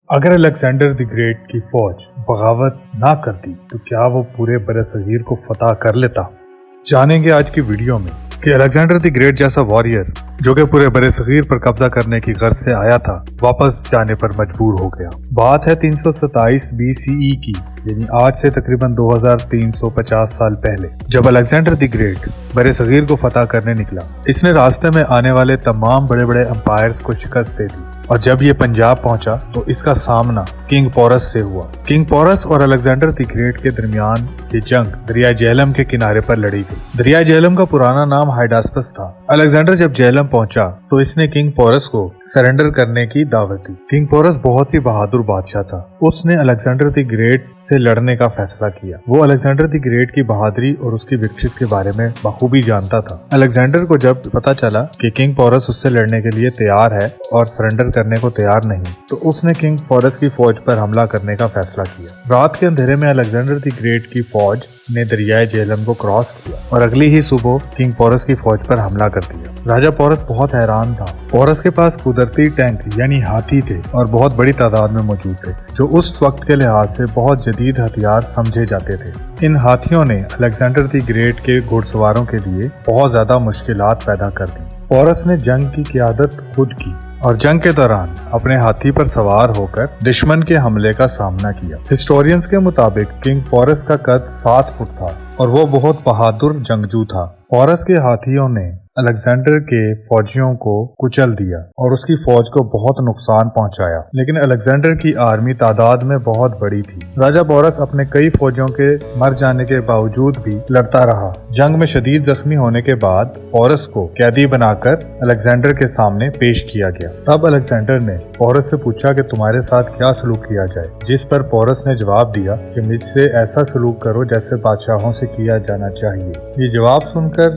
اگر Alexander the great کی فوج بغاوت نہ کرتی تو کیا وہ پورے برصغیر کو فتح کر لیتا؟ جانیں گے آج کی ویڈیو میں کہ الیگزینڈر دی گریٹ جیسا واریر جو کہ پورے برصغیر پر قبضہ کرنے کی غرض سے آیا تھا واپس جانے پر مجبور ہو گیا۔ بات ہے 327 BCE کی، یعنی آج سے تقریباً 2350 سال پہلے، جب الیگزینڈر دی گریٹ برصغیر کو فتح کرنے نکلا۔ اس نے راستے میں آنے والے تمام بڑے بڑے امپائرز کو شکست دے دی، اور جب یہ پنجاب پہنچا تو اس کا سامنا کنگ پورس سے ہوا۔ کنگ پورس اور الیگزینڈر دی گریٹ کے درمیان یہ جنگ دریائے جہلم کے کنارے پر لڑی گئی۔ دریائے جہلم کا پرانا نام ہائیڈاسپس تھا۔ الیگزینڈر جب جہلم پہنچا تو اس نے کنگ پورس کو سرنڈر کرنے کی دعوت دی۔ کنگ پورس بہت ہی بہادر بادشاہ تھا۔ اس نے الیگزینڈر دی گریٹ سے لڑنے کا فیصلہ کیا۔ وہ الیگزینڈر دی گریٹ کی بہادری اور اس کی وکٹریز کے بارے میں بخوبی جانتا تھا۔ الیگزینڈر کو جب پتا چلا کہ کنگ پورس اس سے لڑنے کے لیے تیار ہے اور سرنڈر کرنے کو تیار نہیں، تو اس نے کنگ پورس کی فوج پر حملہ کرنے کا فیصلہ کیا۔ رات کے اندھیرے میں الیگزینڈر دی گریٹ کی فوج نے دریائے جہلم کو کراس کیا اور اگلی ہی صبح کنگ پورس کی فوج پر حملہ کر دیا۔ راجہ پورس بہت حیران تھا۔ پورس کے پاس قدرتی ٹینک یعنی ہاتھی تھے اور بہت بڑی تعداد میں موجود تھے، جو اس وقت کے لحاظ سے بہت جدید ہتھیار سمجھے جاتے تھے۔ ان ہاتھیوں نے الیگزینڈر دی گریٹ کے گھڑ سواروں کے لیے بہت زیادہ مشکلات پیدا کر دی۔ پورس نے جنگ کی قیادت خود کی اور جنگ کے دوران اپنے ہاتھی پر سوار ہو کر دشمن کے حملے کا سامنا کیا۔ ہسٹورینز کے مطابق کنگ پورس کا قد 7 فٹ تھا اور وہ بہت بہادر جنگجو تھا۔ پورس کے ہاتھیوں نے الیگزینڈر کے فوجیوں کو کچل دیا اور اس کی فوج کو بہت نقصان پہنچایا، لیکن الیگزینڈر کی آرمی تعداد میں بہت بڑی تھی۔ راجہ پورس اپنے کئی فوجیوں کے مر جانے کے باوجود بھی لڑتا رہا۔ جنگ میں شدید زخمی ہونے کے بعد پورس کو قیدی بنا کر الیگزینڈر کے سامنے پیش کیا گیا۔ تب الیگزینڈر نے پورس سے پوچھا کہ تمہارے ساتھ کیا سلوک کیا جائے، جس پر پورس نے جواب دیا کہ مجھ سے ایسا سلوک کرو جیسے بادشاہوں سے کیا جانا چاہیے۔ یہ جواب سن کر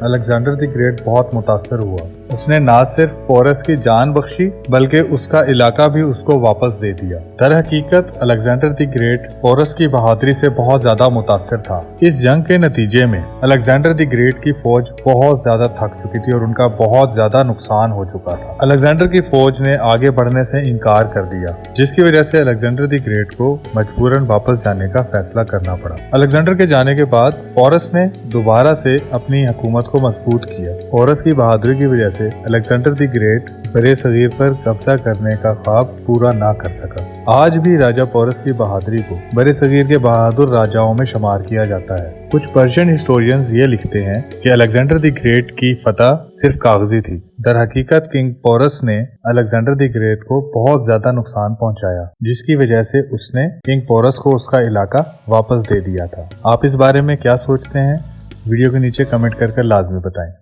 الیگزینڈر دی گریٹ بہت متاثر ہوا۔ اس نے نہ صرف پورس کی جان بخشی بلکہ اس کا علاقہ بھی اس کو واپس دے دیا۔ در حقیقت الیگزینڈر دی گریٹ پورس کی بہادری سے بہت زیادہ متاثر تھا۔ اس جنگ کے نتیجے میں الیگزینڈر دی گریٹ کی فوج بہت زیادہ تھک چکی تھی اور ان کا بہت زیادہ نقصان ہو چکا تھا۔ الیگزینڈر کی فوج نے آگے بڑھنے سے انکار کر دیا، جس کی وجہ سے الیگزینڈر دی گریٹ کو مجبوراً واپس جانے کا فیصلہ کرنا پڑا۔ الیگزینڈر کے جانے کے بعد پورس نے دوبارہ سے اپنی حکومت کو مضبوط کیا۔ پورس کی بہادری کی وجہ سے الیگزینڈر دی گریٹ برصغیر پر قبضہ کرنے کا خواب پورا نہ کر سکا۔ آج بھی راجہ پورس کی بہادری کو برصغیر کے بہادر راجاؤں میں شمار کیا جاتا ہے۔ کچھ پرشین ہسٹورینز یہ لکھتے ہیں کہ الیگزینڈر دی گریٹ کی فتح صرف کاغذی تھی۔ در حقیقت کنگ پورس نے الیگزینڈر دی گریٹ کو بہت زیادہ نقصان پہنچایا، جس کی وجہ سے اس نے کنگ پورس کو اس کا علاقہ واپس دے دیا تھا۔ آپ اس بارے میں کیا سوچتے ہیں؟ ویڈیو کے نیچے کمنٹ کر لازمی بتائیں۔